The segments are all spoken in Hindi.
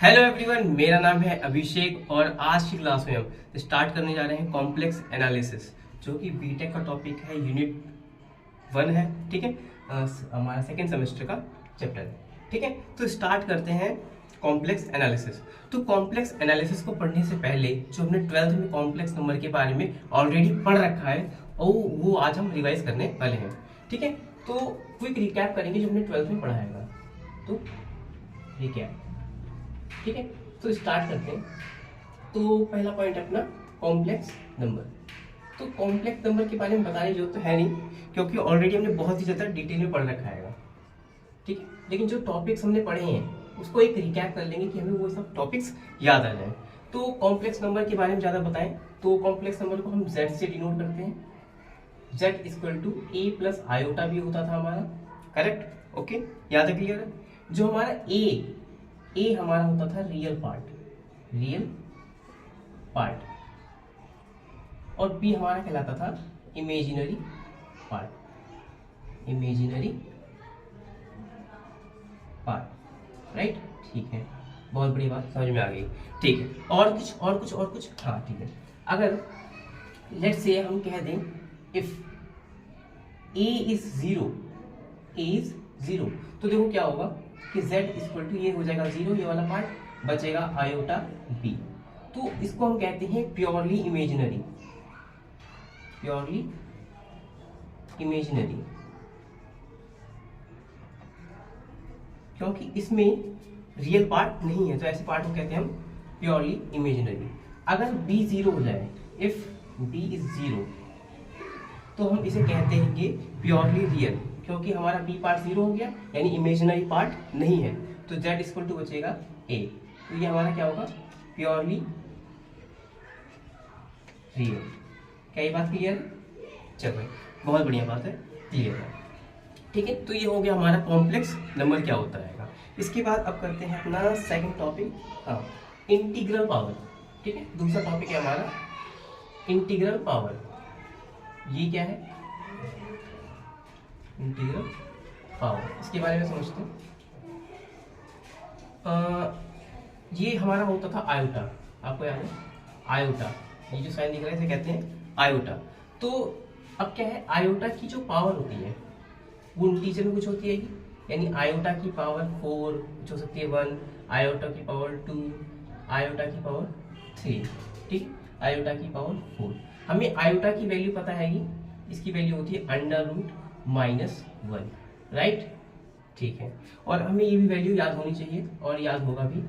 हेलो एवरीवन, मेरा नाम है अभिषेक और आज की क्लास में हम स्टार्ट करने जा रहे हैं कॉम्प्लेक्स एनालिसिस, जो कि बीटेक का टॉपिक है, यूनिट 1 है। ठीक है, हमारा सेकेंड सेमेस्टर का चैप्टर है। ठीक है, तो स्टार्ट करते हैं कॉम्प्लेक्स एनालिसिस। तो कॉम्प्लेक्स एनालिसिस को पढ़ने से पहले जो हमने 12th में कॉम्प्लेक्स नंबर के बारे में ऑलरेडी पढ़ रखा है और वो आज हम रिवाइज करने वाले हैं। ठीक है, तो क्विक रिकैप करेंगे जो हमने 12th में पढ़ाएगा। तो रिकैप, ठीक है, तो स्टार्ट करते हैं। तो पहला पॉइंट अपना कॉम्प्लेक्स नंबर। तो कॉम्प्लेक्स नंबर के बारे में बताने की जरूरत तो है नहीं, क्योंकि ऑलरेडी हमने बहुत ही ज़्यादा डिटेल में पढ़ रखा है। ठीक है, लेकिन जो टॉपिक्स हमने पढ़े हैं उसको एक रिकैप कर लेंगे कि हमें वो सब टॉपिक्स याद आ जाए। तो कॉम्प्लेक्स नंबर के बारे में ज़्यादा बताएं तो कॉम्प्लेक्स नंबर को हम z से डिनोट करते हैं। z equal to a plus iota b होता था हमारा, करेक्ट? ओके, याद है, क्लियर है? जो हमारा ए हमारा होता था रियल पार्ट और बी हमारा कहलाता था इमेजिनरी पार्ट। राइट, ठीक है, बहुत बड़ी बात समझ में आ गई। ठीक है, और कुछ हाँ ठीक है। अगर लेट से हम कह दें इफ a इज जीरो, तो देखो क्या होगा कि z इक्वल टू ये हो जाएगा 0, ये वाला पार्ट बचेगा आयोटा b। तो इसको हम कहते हैं प्योरली इमेजिनरी, क्योंकि इसमें रियल पार्ट नहीं है, तो ऐसे पार्ट को कहते हैं हम प्योरली इमेजिनरी। अगर b 0 हो जाए, इफ b इज 0, तो हम इसे कहते हैं कि प्योरली रियल, क्योंकि हमारा बी पार्ट 0 हो गया, यानी इमेजिनरी पार्ट नहीं है। तो z इक्वल टू बचेगा a, तो ये हमारा क्या होगा, प्योरली रियल। क्या ये बात क्लियर है? चलो, बहुत बढ़िया बात है, क्लियर है। ठीक है, तो ये हो गया हमारा कॉम्प्लेक्स नंबर क्या होता है। इसके बाद अब करते हैं अपना सेकंड टॉपिक, इंटीग्रल पावर। ठीक है, दूसरा टॉपिक है हमारा इंटीग्रल पावर। ये क्या है? इंटीग्रल पावर, इसके बारे में समझते हैं। ये हमारा होता था आयोटा, आपको याद है आयोटा, ये जो साइन दिख रहा है इसे कहते हैं आयोटा। तो अब क्या है, आयोटा की जो पावर होती है वो इंटीजर में कुछ होती है, यानी आयोटा की पावर 4 कुछ हो सकती है, 1, आयोटा की पावर 2, आयोटा की पावर 3। ठीक, आयोटा की पावर 4। हमें आयोटा की वैल्यू पता है कि इसकी वैल्यू होती है √-1, राइट? ठीक है, और हमें ये भी वैल्यू याद होनी चाहिए और याद होगा भी।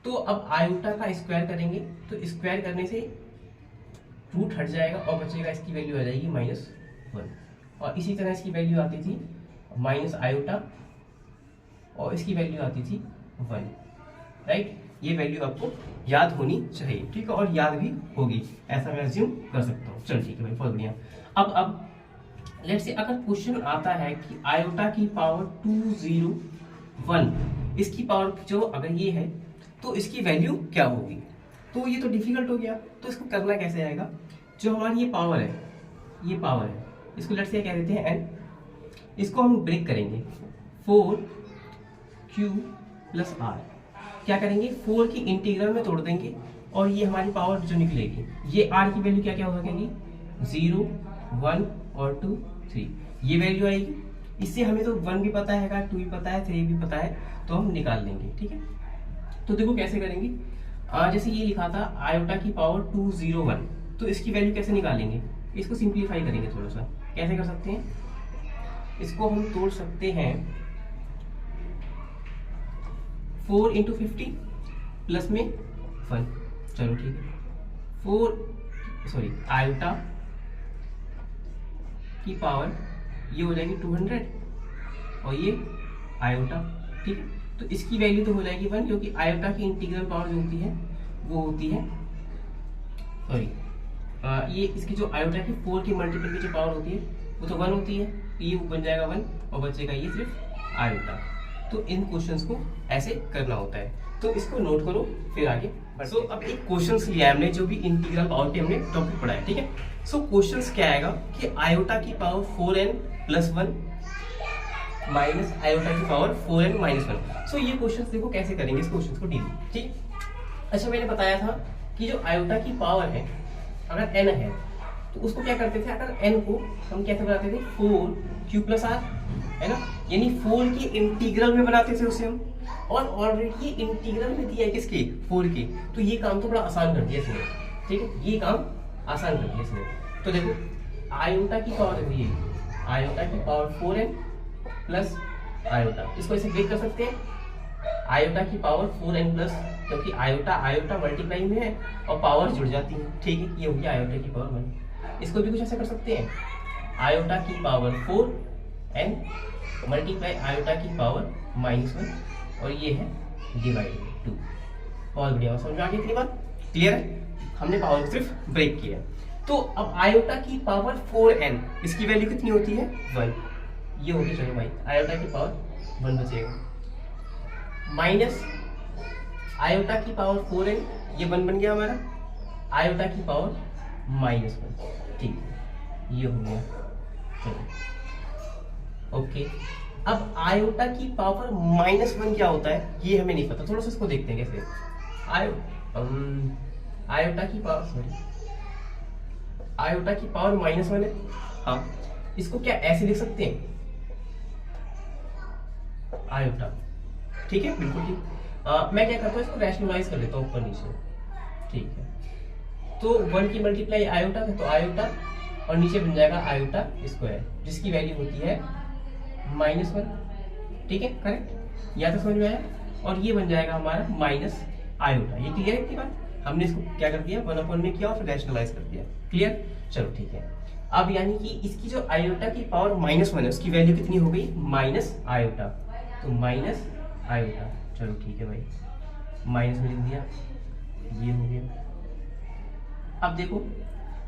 तो अब आयोटा का स्क्वायर करेंगे तो स्क्वायर करने से रूट हट जाएगा और बचेगा, इसकी वैल्यू आ जाएगी -1। और इसी तरह इसकी वैल्यू आती थी माइनस आयोटा और इसकी वैल्यू आती थी 1, राइट? ये वैल्यू आपको याद होनी चाहिए, ठीक है, और याद भी होगी, ऐसा मैं अज्यूम कर सकता हूँ। चलो ठीक है भाई, बहुत बढ़िया। अब लेट्स से अगर क्वेश्चन आता है कि आयोटा की पावर 201, इसकी पावर जो अगर ये है तो इसकी वैल्यू क्या होगी, तो ये तो डिफिकल्ट हो गया। तो इसको करना कैसे आएगा? जो हमारी ये पावर है, इसको लेट्स से कह देते हैं n, इसको हम ब्रेक करेंगे 4q + r। क्या करेंगे, 4 की इंटीग्रल में तोड़ देंगे और ये हमारी पावर जो निकलेगी, ये r की वैल्यू क्या हो जाएगी, 0, 1 और 2, 3, ये वैल्यू आएगी। इससे हमें तो 1 भी पता है, 2 भी पता है, 3 भी पता है, तो हम निकाल लेंगे। ठीक है, तो देखो कैसे करेंगे। जैसे ये लिखा था आयोटा की पावर 201, तो इसकी वैल्यू कैसे निकालेंगे, इसको सिंप्लीफाई करेंगे थोड़ा सा। कैसे कर सकते हैं, इसको हम तोड़ सकते हैं 4 × 50 प्लस में 1। चलो ठीक है, आयोटा की पावर ये हो जाएगी 200 और ये आयोटा। ठीक है, तो इसकी वैल्यू तो हो जाएगी 1, क्योंकि आयोटा की इंटीग्रल पावर जो होती है वो होती है, ये इसकी जो आयोटा की 4 की मल्टीपल की जो पावर होती है वो तो 1 होती है, ये बन जाएगा 1 और बचेगा ये सिर्फ आयोटा। तो इन क्वेश्चंस को ऐसे करना होता है, तो इसको नोट करो फिर आगे। सो अब एक क्वेश्चंस लिया हमने जो भी इंटीग्रल पावर पे हमने टॉपिक पढ़ा है। ठीक है, सो क्वेश्चंस क्या आएगा कि आयोटा की पावर 4n + 1 माइनस आयोटा की पावर 4n माइनस 1। सो ये क्वेश्चन देखो कैसे करेंगे इस क्वेश्चन को डील, ठीक। अच्छा मैंने बताया था कि जो आयोटा की पावर है अगर n है तो उसको क्या करते थे, अगर n को हम कैसे बनाते थे 4q+r, है ना, यानी 4 के इंटीग्रल में बनाते थे उसे हम, और ऑलरेडी ये इंटीग्रल में दिया है किसके 4 के, तो ये काम तो बड़ा आसान कर दिया इसने, ठीक है, ये काम आसान कर दिया इसने। तो देखो आयोटा की पावर है ये, आयोटा की पावर 4n प्लस आयोटा, इसको ऐसे ब्रेक कर सकते हैं, आयोटा की पावर 4n प्लस, क्योंकि आयोटा आयोटा मल्टीप्लाई में है और पावर जुड़ जाती है, ठीक है, ये हो गया आयोटा की पावर 1। इसको भी कुछ ऐसा कर सकते हैं, आयोटा की पावर 4n मल्टीप्लाई आयोटा की पावर -1, और ये है डिवाइड 2। बहुत बढ़िया, समझ में आ गई इतनी बात, क्लियर है, हमने पावर को सिर्फ ब्रेक किया। तो अब आयोटा की पावर 4n, इसकी वैल्यू कितनी होती है 1, ये होगी, चलो भाई आयोटा की पावर 1 बचेगा, माइनस आयोटा की पावर 4n, ये 1 बन गया हमारा, आयोटा की पावर -1, ठीक है, ये हो गया, चलो ओके। अब आयोटा की पावर -1 क्या होता है ये हमें नहीं पता, थोड़ा सा इसको देखते हैं कैसे। आयोटा की पावर, सॉरी, आयोटा की पावर -1 है, हाँ, इसको क्या ऐसे लिख सकते हैं आयोटा, ठीक है, बिल्कुल ठीक। मैं क्या करता हूँ इसको रैशनलाइज कर लेता हूँ ऊपर नीचे, ठीक है, तो 1 की मल्टीप्लाई आयोटा है तो आयोटा, और नीचे बन जाएगा आयोटा स्क्वायर, जिसकी वैल्यू होती है -1, ठीक है, करेक्ट, या तो समझ में आया, और ये बन जाएगा हमारा माइनस आयोटा, ये क्लियर है इतनी बात, हमने इसको क्या कर दिया 1/1 में किया और फिर रैशनलाइज कर दिया, क्लियर, चलो ठीक है। अब यानी कि इसकी जो आयोटा की पावर -1 है उसकी वैल्यू कितनी हो गई माइनस आयोटा, तो माइनस आयोटा, चलो ठीक है भाई, माइनस में लिख दिया, ये हो गया। अब देखो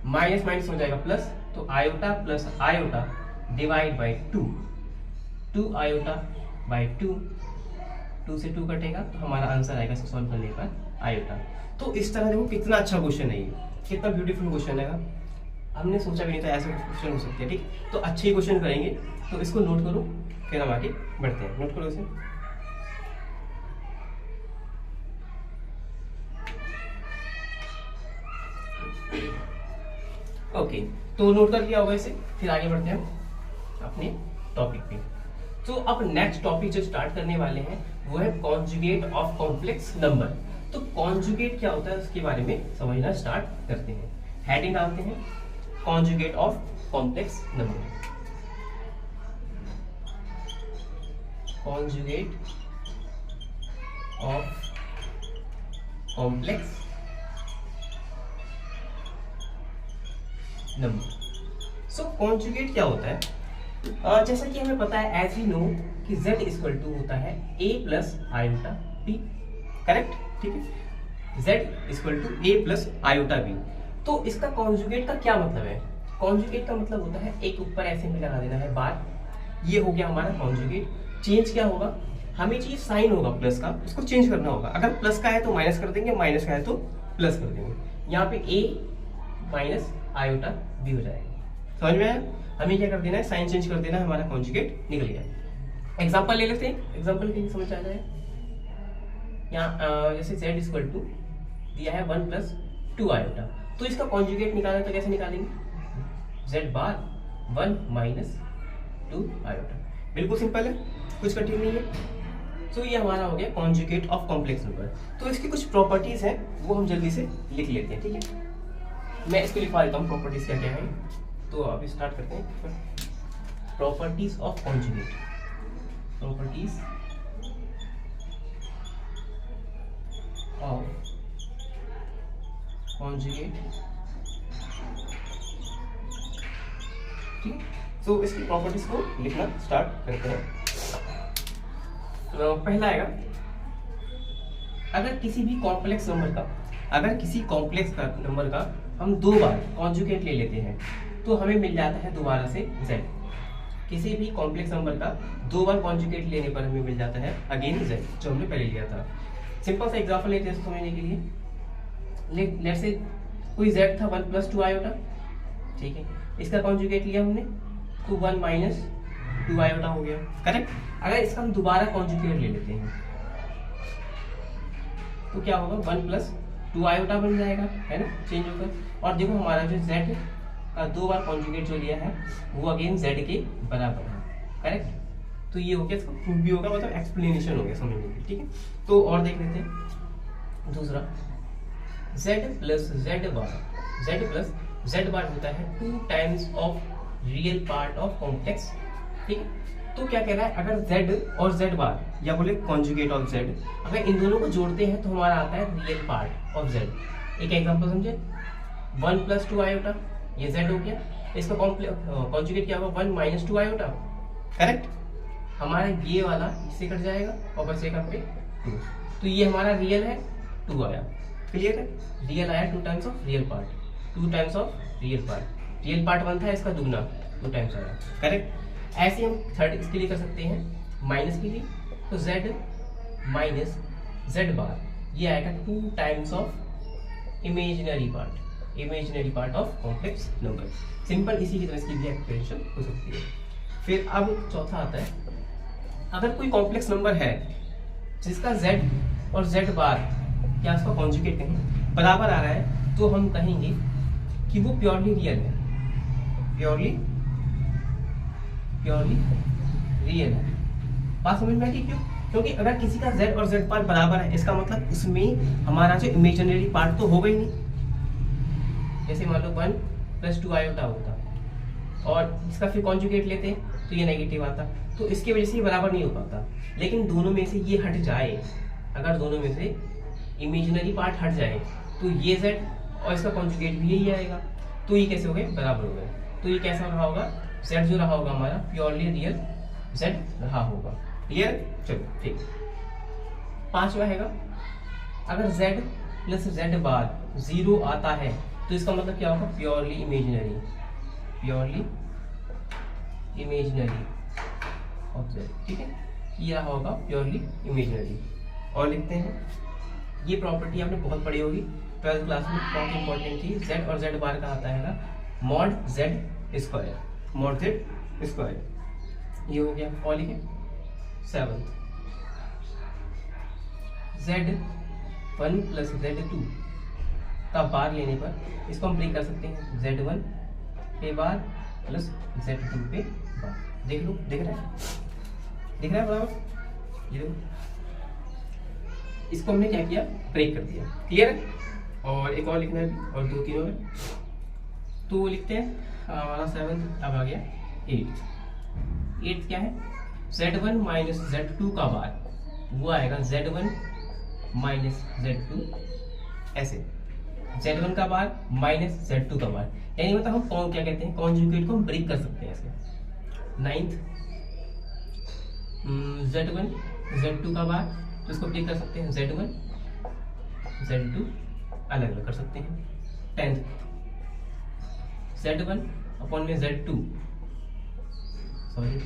माइनस माइनस हो जाएगा प्लस, तो iota plus iota divide by 2 iota by 2 से 2 कटेगा, तो हमारा आंसर आएगा इसको सॉल्व करने पर आयोटा। तो इस तरह देखो कितना अच्छा क्वेश्चन है ये, कितना ब्यूटीफुल क्वेश्चन है, हमने सोचा भी नहीं था ऐसे क्वेश्चन हो सकते हैं, ठीक, तो अच्छे क्वेश्चन करेंगे, तो इसको नोट करो फिर हम आगे बढ़ते हैं, नोट करो इसे। ओके, तो नोट कर लिया होगा इसे, फिर आगे बढ़ते हैं हम अपने टॉपिक पे। तो अब नेक्स्ट टॉपिक जो स्टार्ट करने वाले हैं वो है कॉन्जुगेट ऑफ कॉम्प्लेक्स नंबर। तो कॉन्जुगेट क्या होता है उसके बारे में समझना स्टार्ट करते हैं, हेडिंग डालते हैं conjugate of complex number, conjugate of complex number. So conjugate क्या होता है, जैसा कि हमें पता है एज वी नो कि z इक्वल टू होता है a plus iota b, correct, ठीक है, z equal to a plus iota b। तो इसका कॉन्जुगेट का क्या मतलब है, कॉन्जुगेट का मतलब होता है एक ऊपर ऐसे में लगा देना है बार, ये हो गया हमारा कॉन्जुगेट। चेंज क्या होगा, हमें चाहिए साइन होगा प्लस का, उसको चेंज करना होगा, अगर प्लस का है तो माइनस कर देंगे, माइनस का है तो प्लस कर देंगे, यहाँ पे a माइनस आयोटा भी हो जाएगा, समझ में आया, हमें क्या कर देना है साइन चेंज कर देना है, हमारा कॉन्जुगेट निकल गया। एग्जांपल ले लेते हैं, एग्जांपल के समझ आ जाए, यहाँ जैसे z इक्वल टू दिया है 1 प्लस 2 आयोटा, तो इसका कॉन्जुगेट निकालना तो कैसे निकालेंगे, z बार 1 माइनस 2 आयोटा, बिल्कुल सिंपल है, कुछ कठिन नहीं है। तो ये हमारा हो गया कॉन्जुगेट ऑफ कॉम्प्लेक्स नंबर। तो इसकी कुछ प्रॉपर्टीज हैं वो हम जल्दी से लिख लेते हैं, ठीक है, मैं इसको लिखवा देता हूँ प्रॉपर्टीज क्या क्या है। तो अभी स्टार्ट करते हैं, properties of conjugate, properties of conjugate, ठीक, तो इसकी प्रॉपर्टीज को लिखना स्टार्ट करते हैं। तो पहला आएगा, अगर किसी भी कॉम्प्लेक्स नंबर का, अगर किसी कॉम्प्लेक्स का नंबर का हम 2 बार कॉन्जुगेट ले लेते हैं तो हमें मिल जाता है दोबारा से z। किसी भी कॉम्प्लेक्स नंबर का 2 बार कॉन्जुगेट लेने पर हमें मिल जाता है अगेन z, जो हमने पहले लिया था। सिंपल सा एग्जांपल लेते हैं समझने के लिए, लेट्स से कोई z था 1 प्लस 2 आयोटा, ठीक है, इसका कॉन्जुगेट लिया हमने तो 1 माइनस 2 आयोटा हो गया, करेक्ट। अगर इसका हम दोबारा कॉन्जुगेट ले लेते हैं तो क्या होगा, 1 प्लस 2 आयोटा बन जाएगा, है ना, चेंज होकर। और देखो हमारा जो z का 2 बार कॉन्जुगेट जो लिया है वो अगेन z के बराबर है, करेक्ट। तो ये हो गया, इसका प्रूफ भी होगा, मतलब एक्सप्लेनेशन हो गया समझने की, ठीक है। तो और देख लेते हैं दूसरा, z प्लस z बार होता है 2 times of real part of complex, ठीक है। तो क्या कह रहा है, अगर z और z बार या बोले कॉन्जुगेट ऑफ z, अगर इन दोनों को जोड़ते हैं तो हमारा आता है रियल पार्ट ऑफ z। एक एग्जांपल समझे, 1 प्लस 2 आयोटा, ये z हो गया, इसका कॉन्जुगेट क्या होगा, 1 माइनस 2 आयोटा, करेक्ट। हमारा ये वाला इससे कट जाएगा और बचेगा पे 2, तो ये हमारा रियल है, 2 आया, क्लियर है। रियल आया 2 times of real part, 2 times of real part, real part 1 था, इसका दुगना 2 टाइम्स आया, करेक्ट। ऐसे हम थर्ड इसके लिए कर सकते हैं, माइनस के लिए, तो z माइनस z बार, ये आएगा 2 times of imaginary part of complex number. Simple इसी की तरह इसकी भी एक्सप्रेशन हो सकती है। फिर अब चौथा आता है, अगर कोई कॉम्प्लेक्स नंबर है जिसका z और z बार क्या उसका कॉन्जुगेट कहीं बराबर आ रहा है, तो हम कहेंगे कि वो प्योरली रियल है, प्योरली रियल है। बात समझ में आई क्यों? क्योंकि अगर किसी का z और z बार बराबर है, इसका मतलब उसमें हमारा जो इमेजिनरी पार्ट तो होगा ही नहीं। जैसे मान लो 1 प्लस 2 आयोटा होता और इसका फिर कॉन्जुगेट लेते तो ये नेगेटिव आता, तो इसकी वजह से ये बराबर नहीं हो पाता। लेकिन दोनों में से ये हट जाए, अगर दोनों में से इमेजिनरी पार्ट हट जाए तो ये z और इसका कॉन्जुगेट भी यही आएगा, तो ये कैसे हो गए, बराबर हो गए। तो ये कैसा रहा होगा, z जो रहा होगा हमारा प्योरली रियल z रहा होगा, क्लियर। चलो ठीक। पांचवा हैगा, अगर z प्लस z बार 0 आता है तो इसका मतलब क्या होगा, प्योरली इमेजिनरी ऑब्जेक्ट, ठीक है। ये रहा होगा प्योरली इमेजिनरी। और लिखते हैं, ये प्रॉपर्टी आपने बहुत पढ़ी होगी 12th क्लास में, बहुत इंपॉर्टेंट थी। z और z बार का आता है ना मॉड z स्क्वायर, ये हो गया। और लिखे 7th, z1 प्लस z2 का बार लेने पर इसको हम ब्रेक कर सकते हैं, z1 पे बार प्लस z2 पे बार। देख लो, दिख रहा है बराबर, ये देखो, इसको हमने क्या किया, ब्रेक कर दिया, क्लियर है। और एक और लिखना है और 2-3 और, तो लिखते हैं हमारा 7 अब आ गया 8 क्या है, z1 माइनस z2 का बार, वो आएगा z1 माइनस z2, ऐसे z1 का बार माइनस z2 का बार, यानी मतलब हम कौन क्या कहते हैं, कॉन्जुगेट को हम ब्रेक कर सकते हैं ऐसे। 9th, z1 z2 का बार, तो इसको ब्रेक कर सकते हैं, z1 z2 अलग अलग कर सकते हैं। 10th, z1 अपॉन में z2, सॉरी,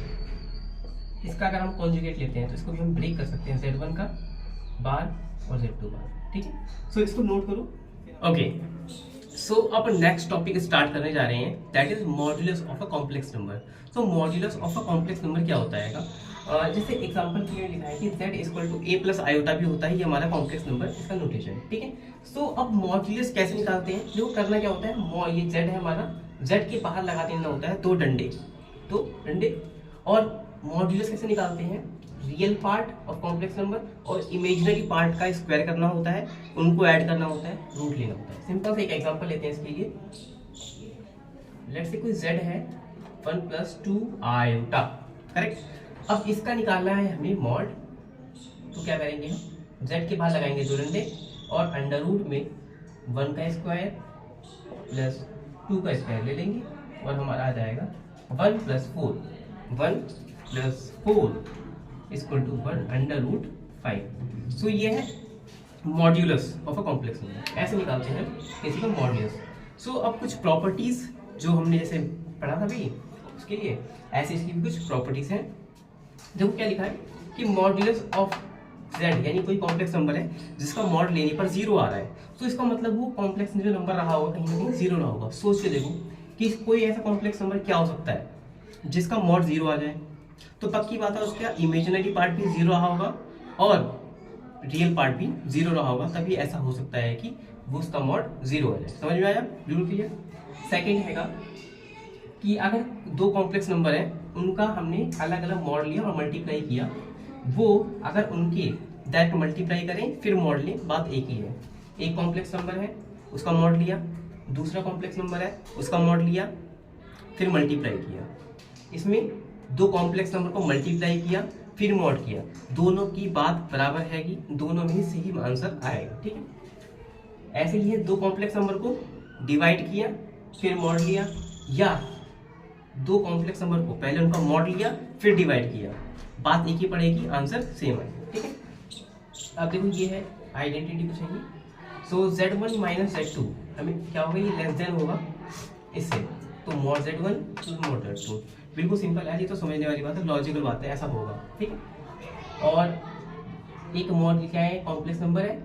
इसका अगर हम कॉन्जुगेट लेते हैं तो इसको भी हम ब्रेक कर सकते हैं, z1 का बार और z2 बार, ठीक है। सो इसको नोट करो। ओके, सो अब नेक्स्ट टॉपिक स्टार्ट करने जा रहे हैं, that is modulus of a complex number. So modulus of a complex number क्या होता है, जैसे एग्जांपल के लिए लिखा है कि z equal to a plus iota b होता है, ये हमारा कॉम्प्लेक्स नंबर, इसका नोटेशन, ठीक है। सो अब मॉड्यूलस कैसे निकालते हैं, जो करना क्या होता है, ये z है हमारा, z के बाहर लगा देना होता है 2 डंडे, और मॉड्यूलस कैसे निकालते हैं, real part of complex number और इमेजिनरी पार्ट का स्क्वायर करना होता है, उनको ऐड करना होता है, रूट लेना होता है। सिंपल से एक एग्जांपल लेते हैं इसके लिए, लेट्स से कोई z है 1 प्लस 2 आयोटा, करेक्ट। अब इसका निकालना है हमें मॉड, तो क्या करेंगे हम, z के बाहर लगाएंगे 2 डंडे और अंडर रूट में 1 का स्क्वायर प्लस 2 का स्क्वायर ले लेंगे और हमारा आ जाएगा 1 plus 4 equal to 1 under root 5। So ये है modulus of a complex number, ऐसे निकालते हैं किसी का मॉड्यूलस। सो अब कुछ प्रॉपर्टीज जो हमने जैसे पढ़ा था भाई, उसके लिए ऐसे इसकी भी कुछ प्रॉपर्टीज हैं। देखो क्या लिखा है कि मॉड्यूलस ऑफ z, यानी कोई कॉम्प्लेक्स नंबर है जिसका मॉड लेने पर 0 आ रहा है, तो इसका मतलब वो कॉम्प्लेक्स जो नंबर रहा होगा कहीं ना कहीं 0 ना होगा। सोच के देखो कि कोई ऐसा कॉम्प्लेक्स नंबर क्या हो सकता है जिसका मॉड 0 आ जाए, तो पक्की बात है उसका इमेजिनरी पार्ट भी 0 रहा होगा और रियल पार्ट भी 0 रहा होगा, तभी ऐसा हो सकता है कि वो उसका मॉड 0 आ जाए। समझ में आया? बिल्कुल क्लियर। सेकेंड हैगा कि अगर दो कॉम्प्लेक्स नंबर है, उनका हमने अलग अलग मॉड लिया और मल्टीप्लाई किया, वो अगर उनके डायरेक्ट मल्टीप्लाई करें फिर मॉड लें, बात एक ही है। एक कॉम्प्लेक्स नंबर है उसका मॉड लिया, दूसरा कॉम्प्लेक्स नंबर है उसका मॉड लिया, फिर मल्टीप्लाई किया। इसमें दो कॉम्प्लेक्स नंबर को मल्टीप्लाई किया फिर मॉड किया, दोनों की बात बराबर है कि दोनों में ही सेम आंसर आएगा। ठीक है। ऐसे ही दो कॉम्प्लेक्स नंबर को डिवाइड किया फिर मॉड लिया, या दो कॉम्प्लेक्स नंबर को पहले उनका मॉड लिया फिर डिवाइड किया, बात एक ही पड़ेगी, आंसर सेम आएगा। ठीक है। अब देखो ये है आइडेंटिटी को चाहिए। सो z1 माइनस z2 हमें क्या होगा, ये लेस देन होगा इससे, तो mod z1 to mod z2। बिल्कुल सिंपल है, ये तो समझने वाली बात है, लॉजिकल बात है, ऐसा होगा। ठीक है। और एक मॉड क्या है, कॉम्प्लेक्स नंबर है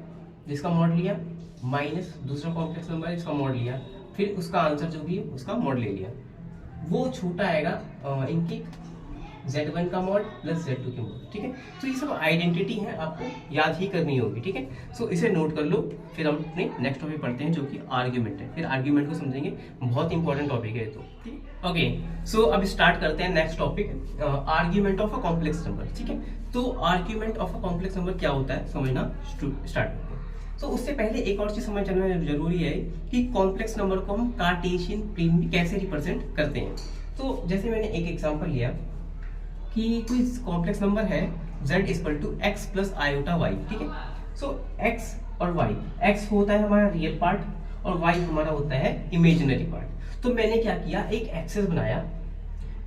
जिसका मॉड लिया, माइनस दूसरा कॉम्प्लेक्स नंबर है जिसका मॉड लिया, फिर उसका आंसर जो भी है उसका मॉड ले लिया, वो छोटा आएगा इनकी z1 का मॉड प्लस z2 के मॉड। ठीक है। तो ये सब आइडेंटिटी है, आपको याद ही करनी होगी। ठीक है। सो इसे नोट कर लो, फिर हम अपने नेक्स्ट टॉपिक पढ़ते हैं जो कि आर्ग्यूमेंट है, फिर आर्ग्यूमेंट को समझेंगे, बहुत इंपॉर्टेंट टॉपिक है तो। ठीक है। ओके, सो अब स्टार्ट करते हैं next topic, argument of a complex number. ठीक है। तो argument of a complex number क्या होता है समझना स्टार्ट करते हैं। तो उससे पहले एक और चीज समझ जाना जरूरी है कि कॉम्प्लेक्स नंबर को हम कार्टेशियन प्लेन में कैसे रिप्रेजेंट करते हैं। तो जैसे मैंने एक एग्जांपल लिया कि कोई कॉम्प्लेक्स नंबर है z equal to x plus iota y. ठीक है। सो x और y, x होता है हमारा रियल पार्ट और y हमारा होता है इमेजिनरी पार्ट। तो मैंने क्या किया, एक एक्सेस बनाया,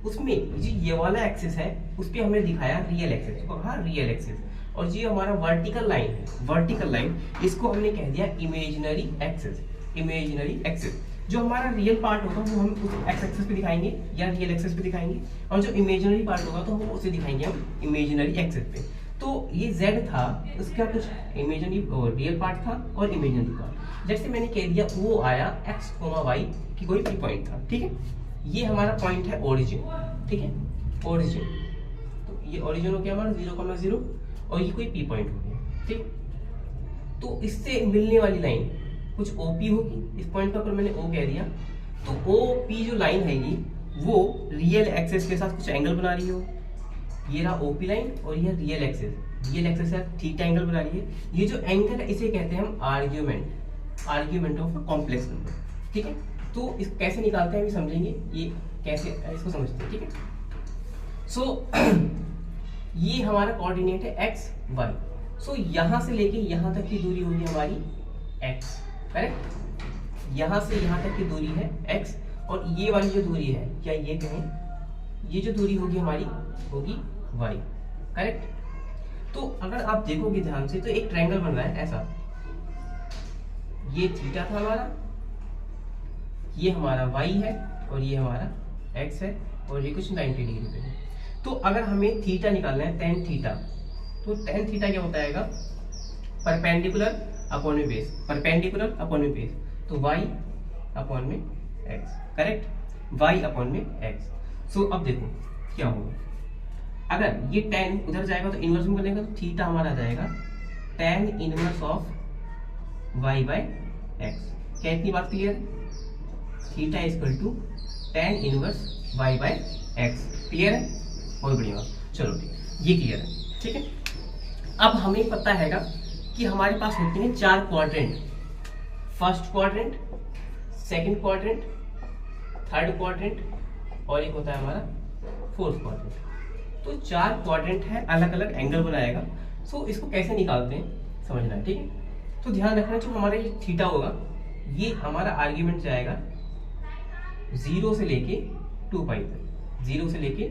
उसमें ये वाला एक्सेस है उस पर हमने दिखाया रियल एक्सेस, हाँ रियल एक्सेस, और ये हमारा वर्टिकल लाइन है, वर्टिकल लाइन, इसको हमने कह दिया इमेजिनरी एक्सेस। इमेजिनरी एक्सेस जो हमारा रियल पार्ट होगा वो हम उस एक्स एक्सेस पे दिखाएंगे या रियल एक्सेस पे दिखाएंगे, और जो इमेजिनरी पार्ट होगा तो हम उसे दिखाएंगे हम इमेजिनरी एक्सेस पे। तो ये z था, उसका कुछ इमेजिनरी रियल पार्ट था और इमेजिनरी पार्ट, जैसे मैंने कह दिया वो आया x, y की कोई भी पॉइंट था। ठीक है। ये हमारा पॉइंट है ओरिजिन। ठीक है। ओरिजिन, तो ये ओरिजिन हो गया हमारा 0,0 और ये कोई p पॉइंट हो गया। ठीक। तो इससे मिलने वाली लाइन कुछ OP होगी, इस पॉइंट पर मैंने O कह दिया, तो OP जो लाइन हैगी वो रियल एक्सेस के साथ कुछ एंगल बना रही हो, ये रहा OP लाइन और ये रियल एक्सेस के साथ थीटा एंगल बना रही है। ये जो एंगल है इसे कहते हैं हम argument, argument of a complex number. ठीक है। तो इस कैसे निकालते हैं अभी समझेंगे, ये कैसे इसको समझते हैं। ठीक है। सो ये हमारा कोऑर्डिनेट है x y। सो यहां से लेके यहां तक की दूरी होगी हमारी x, करेक्ट। यहां से यहां तक की दूरी है x, और ये वाली जो दूरी है, क्या ये कहें, ये जो दूरी होगी हमारी होगी y, करेक्ट। तो अगर आप देखोगे ध्यान से तो एक ट्रायंगल बन रहा है ऐसा, ये थीटा था हमारा, ये हमारा y है और ये हमारा x है, और ये कुछ 90 डिग्री पे है। तो अगर हमें थीटा निकालना है, tan थीटा, तो tan थीटा क्या होता है, परपेंडिकुलर अपॉन में बेस, परपेंडिकुलर अपॉन में बेस, तो y अपॉन में x, करेक्ट, y अपॉन में x। सो अब देखो क्या होगा, अगर ये tan उधर जाएगा तो इनवर्स में बनेगा, तो थीटा हमारा आ जाएगा tan inverse of y by x। क्या इतनी बात क्लियर है? Theta equal to tan inverse y by x। Clear है? बहुत बढ़िया, चलो ठीक, ये क्लियर है। ठीक है। अब हमें पता हैगा कि हमारे पास होते हैं 4 quadrant, first quadrant, second quadrant, third quadrant, और एक होता है हमारा फोर्थ क्वाड्रेंट। तो 4 क्वाड्रेंट है, अलग अलग एंगल बनाएगा। सो इसको कैसे निकालते हैं समझना है। ठीक है। तो ध्यान रखना, जो हमारा ये थीटा होगा ये हमारा आर्ग्यूमेंट जाएगा 0 से लेके 2 पाई तक, 0 से लेके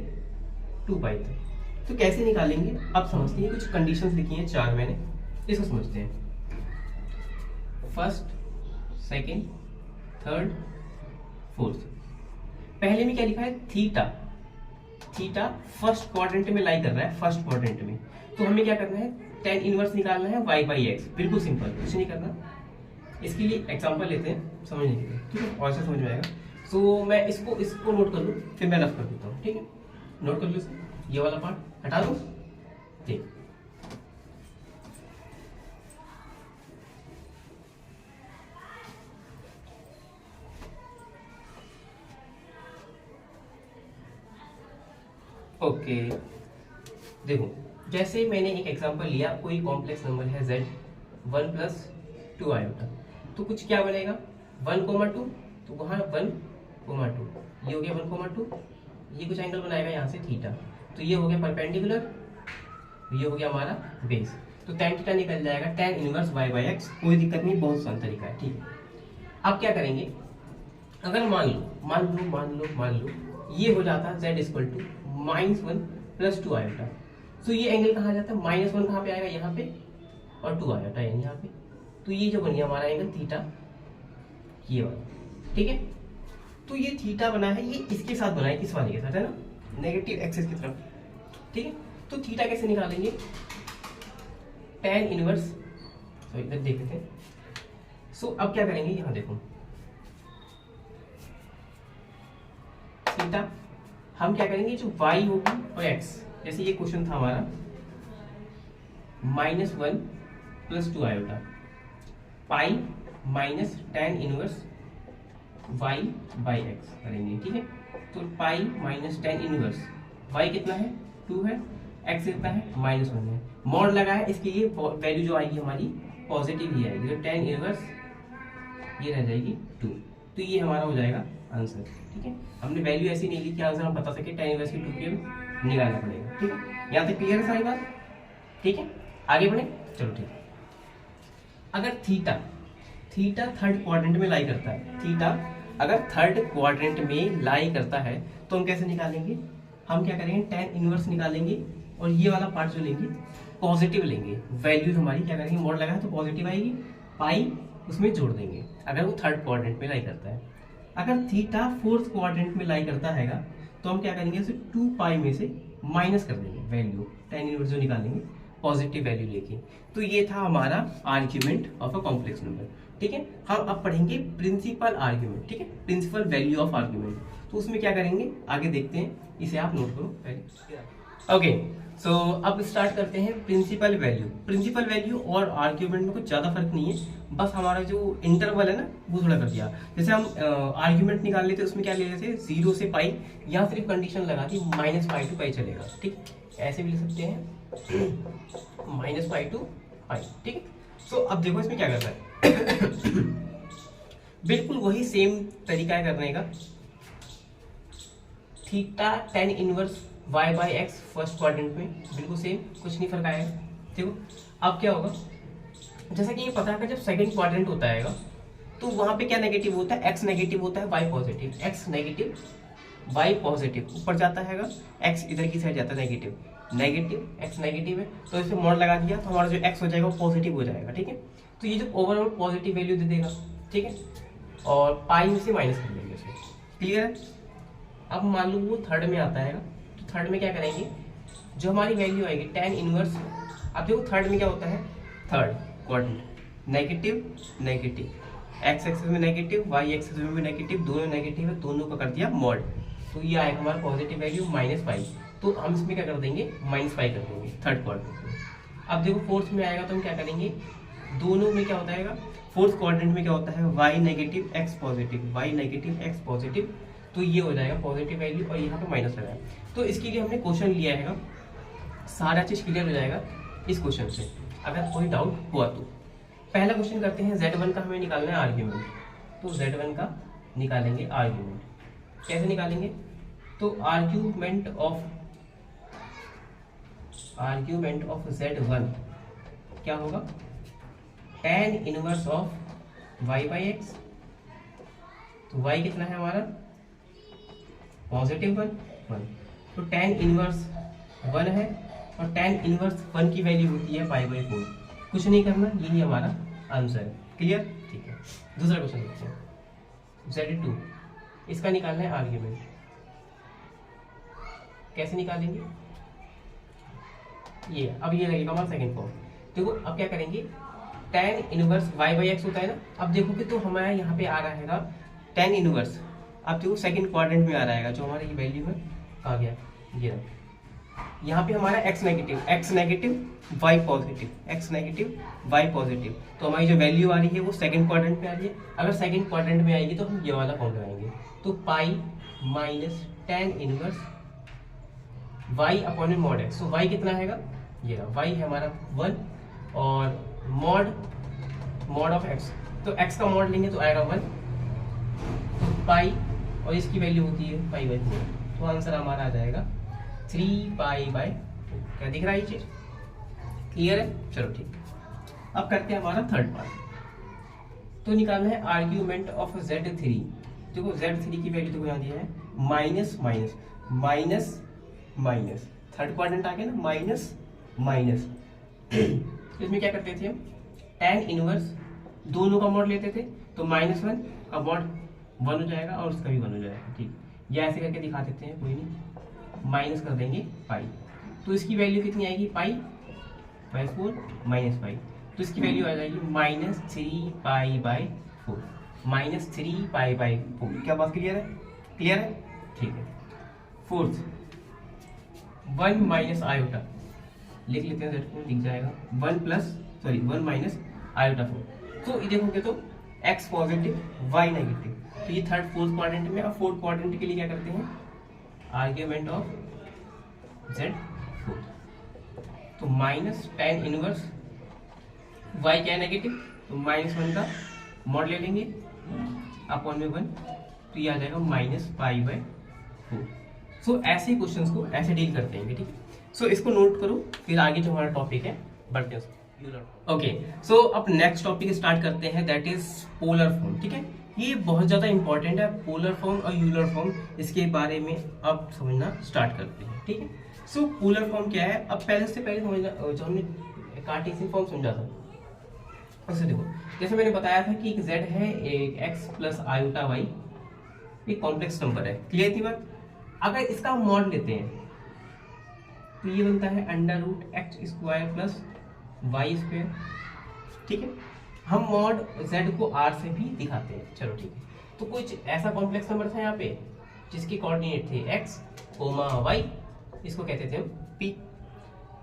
2 पाई तक। तो कैसे निकालेंगे अब समझते हैं, कुछ कंडीशंस लिखी हैं 4 मैंने, इसको समझते हैं। First, second, third, fourth. पहले में क्या लिखा है, थीटा, थीटा फर्स्ट क्वाड्रेंट में लाई कर रहा है, फर्स्ट क्वाड्रेंट में, तो हमें क्या करना है, tan इनवर्स निकालना है y बाई x। बिल्कुल सिंपल, कुछ नहीं करना। इसके लिए एग्जांपल लेते हैं समझने के लिए, ठीक है, और से समझ में आएगा। सो मैं इसको नोट कर लूँ, फिर मैं रफ कर देता हूँ। ठीक है, नोट कर लो इसको। ये वाला पार्ट हटा दो, देख ओके। देखो जैसे मैंने एक एग्जांपल लिया, कोई कॉम्प्लेक्स नंबर है z 1 प्लस 2 आयोटा, तो कुछ क्या बनेगा 1,2, तो वहाँ 1,2, ये हो गया 1,2, ये कुछ एंगल बनाएगा यहाँ से थीटा, तो ये हो गया परपेंडिकुलर, ये हो गया हमारा बेस, तो tan थीटा निकल जाएगा tan inverse y by x. कोई दिक्कत नहीं, बहुत आसान तरीका है, ठीक है। अब क्या करेंगे, अगर मान लो ये हो जाता z equal to -1 plus 2 iota, तो ये एंगल कहाँ जाता है, -1 कहाँ पे आएगा, यहाँ पे, और 2 आयोटा यानी यहाँ पे, तो ये जो बन गया हमारा एंगल थीटा, ये वाला, ठीक है। तो ये थीटा बना है, ये इसके साथ बना है, किस वाले के साथ, है ना, नेगेटिव एक्सिस की तरफ, ठीक है। तो थीटा कैसे निकालेंगे, tan इनवर्स, तो इधर देख लेते हैं। सो अब क्या करेंगे, यहाँ देखो थीटा, हम क्या करेंगे, जो y होगी और x, जैसे ये क्वेश्चन था हमारा -1 plus 2 iota, pi minus tan inverse y by x करेंगे, ठीक है। तो pi minus tan inverse y कितना है 2 है, x कितना है -1 है, मॉड लगा है, इसके लिए वैल्यू जो आएगी हमारी पॉजिटिव ही आएगी, तो tan इनवर्स ये रह जाएगी 2, तो ये हमारा हो जाएगा आंसर, ठीक है। हमने वैल्यू ऐसी नहीं ली कि आंसर हम बता सके, tan इनवर्स की 2 के निकालना पड़ेगा, ठीक है। यहाँ तक क्लियर है सारी बात, ठीक है। आगे बढ़े, चलो ठीक है। अगर थीटा थर्ड क्वाड्रेंट में लाई करता है, थीटा अगर थर्ड क्वाड्रेंट में लाई करता है, तो हम कैसे निकालेंगे, हम क्या करेंगे, tan इनवर्स निकालेंगे, और ये वाला पार्ट जो लेंगे पॉजिटिव लेंगे, वैल्यू हमारी क्या करेंगे, मोड लगा है तो पॉजिटिव आएगी, पाई उसमें जोड़ देंगे अगर वो थर्ड क्वाड्रेंट में लाई करता है। अगर थीटा फोर्थ क्वाड्रेंट में लाई करता है तो हम क्या करेंगे, उसे 2 पाई में से माइनस कर देंगे वैल्यू, tan इनवर्स जो निकालेंगे पॉजिटिव वैल्यू लेके। तो ये था हमारा argument of a complex number, ठीक है। हम अब पढ़ेंगे प्रिंसिपल आर्ग्यूमेंट, ठीक है, प्रिंसिपल वैल्यू ऑफ आर्ग्यूमेंट। तो उसमें क्या करेंगे आगे देखते हैं, इसे आप नोट करो पहले। ओके, सो अब स्टार्ट करते हैं प्रिंसिपल वैल्यू। प्रिंसिपल वैल्यू और आर्ग्यूमेंट में कुछ ज़्यादा फर्क नहीं है, बस हमारा जो इंटरवल है ना वो थोड़ा कर दिया। जैसे हम आर्ग्यूमेंट निकाल लेते उसमें क्या ले लेते 0 से पाई, या सिर्फ कंडीशन लगा दी -π to π चलेगा, ठीक, ऐसे भी लिख सकते हैं -π to π, ठीक है। सो अब देखो इसमें क्या करना है बिल्कुल वही सेम तरीका है करने का, theta tan inverse y by x first quadrant में, बिल्कुल सेम, कुछ नहीं फर्क आएगा, देखो। अब क्या होगा, जैसा कि ये पता है कि जब सेकंड क्वाड्रेंट होता है तो वहां पे क्या नेगेटिव होता है, x नेगेटिव होता है, y positive, x negative y positive, ऊपर जाता है, x इधर की साइड जाता है नेगेटिव, x नेगेटिव है, तो इसे मोड लगा दिया तो हमारा जो x हो जाएगा वो पॉजिटिव हो जाएगा, ठीक है। तो ये जो ओवरऑल पॉजिटिव वैल्यू दे देगा, ठीक है, और पाई में से माइनस कर देंगे उसे, क्लियर है। अब मान लो वो थर्ड में आता है, तो थर्ड में क्या करेंगे, जो हमारी वैल्यू आएगी tan इनवर्स, अब देखो थर्ड में क्या होता है, third quadrant negative negative, x axis में नेगेटिव, y एक्सिस में भी नेगेटिव, दोनों नेगेटिव है, दोनों का कर दिया मॉड, तो ये आएगा हमारा पॉजिटिव वैल्यू -π, तो हम इसमें क्या कर देंगे -π कर देंगे थर्ड क्वाड्रेंट में। अब देखो फोर्थ में आएगा तो हम क्या करेंगे, दोनों में क्या होता है, फोर्थ क्वाड्रेंट में क्या होता है, y negative x positive, y negative x positive, तो ये हो जाएगा पॉजिटिव वैल्यू, और यहाँ पे माइनस लगाया। तो इसके लिए हमने क्वेश्चन लिया है, सारा चीज क्लियर हो जाएगा इस क्वेश्चन से। अगर कोई डाउट हुआ तो पहला क्वेश्चन करते हैं, z1 का हमें निकालना है आर्ग्यूमेंट, तो z1 का निकालेंगे आर्ग्यूमेंट, कैसे निकालेंगे, तो आर्ग्यूमेंट ऑफ z1 क्या होगा, tan inverse of y by x, तो y कितना है हमारा पॉजिटिव 1, तो tan इनवर्स 1 है, और tan इनवर्स 1 की वैल्यू होती है π/4, कुछ नहीं करना, यही हमारा आंसर है, क्लियर, ठीक है। दूसरा क्वेश्चन देखते हैं, z2 इसका निकालना है आर्ग्यूमेंट, कैसे निकालेंगे, ये अब ये लगेगा हमारा सेकंड फॉर्म। देखो अब क्या करेंगे, tan inverse y by x होता है ना, अब देखो कि तो हमारा यहाँ पे आ रहा है tan इनवर्स, अब देखो सेकंड क्वाड्रेंट में आ रहा है, जो हमारी ये वैल्यू है आ गया, ये यहाँ पे हमारा x negative y positive, x negative y positive, तो हमारी जो वैल्यू आ रही है वो सेकंड क्वाड्रेंट में आ रही है। अगर सेकंड क्वाड्रेंट में आएगी तो हम ये वाला फॉर्म लगाएंगे, तो pi minus tan inverse y upon mod x। तो y कितना है, ये y है हमारा 1 और मॉड ऑफ x, तो x का मॉड लेंगे तो आएगा 1, तो पाई और इसकी वैल्यू होती है पाई बाई 4, तो आंसर हमारा आ जाएगा 3 पाई बाई 4। क्या दिख रहा है ये चीज, क्लियर है? चलो ठीक, अब करते हैं हमारा थर्ड पार्ट। तो निकालना है आर्ग्यूमेंट ऑफ Z3। देखो Z3 की वैल्यू तो यहाँ दिया है minus minus minus minus, third quadrant आ गया ना, माइनस माइनस। इसमें क्या करते थे हम, tan इनवर्स दोनों का मॉड लेते थे, तो -1 का मॉड 1 हो जाएगा और उसका भी 1 हो जाएगा, ठीक। या ऐसे करके दिखा देते हैं, कोई नहीं, माइनस कर देंगे पाई, तो इसकी वैल्यू कितनी आएगी, पाई बाई 4 माइनस पाई, तो इसकी वैल्यू आ जाएगी -3 पाई बाई 4, -3 पाई बाई 4। क्या बात क्लियर है? क्लियर है, ठीक है। फोर्थ 1 माइनस आयोटा लिख लेते हैं, Z को दिख जाएगा 1 माइनस आयोटा 4। तो ये देखोगे तो x पॉजिटिव y नेगेटिव, तो ये थर्ड फोर्थ क्वाड्रेंट में। अब फोर्थ क्वाड्रेंट के लिए क्या करते हैं, आर्ग्यूमेंट ऑफ Z4, तो माइनस टेन इनवर्स y क्या है नेगेटिव, तो -1 का मॉड ले लेंगे अपॉन में 1, तो ये आ जाएगा -पाई/4। सो ऐसे क्वेश्चंस को ऐसे डील करते हैं, ठीक है। सो इसको नोट करो, फिर आगे जो हमारा टॉपिक है बढ़ते हैं। ओके, सो अब नेक्स्ट टॉपिक स्टार्ट करते हैं, दैट इज पोलर फॉर्म, ठीक है। ये बहुत ज्यादा इंपॉर्टेंट है, पोलर फॉर्म और यूलर फॉर्म, इसके बारे में अब समझना स्टार्ट करते हैं, ठीक है। सो पोलर फॉर्म क्या है, अब पहले समझना, जो हमने कार्टेशियन फॉर्म समझा था उसे देखो। जैसे मैंने बताया था कि एक z है, एक x प्लस आयोटा y, एक कॉम्प्लेक्स नंबर है, क्लियर थी बात। अगर इसका मॉड लेते हैं तो ये बनता है √x² प्लस y², ठीक है। हम मॉड z को r से भी दिखाते हैं, चलो ठीक है। तो कुछ ऐसा कॉम्प्लेक्स नंबर था यहाँ पे जिसके कोऑर्डिनेट थे x, y, इसको कहते थे हम p।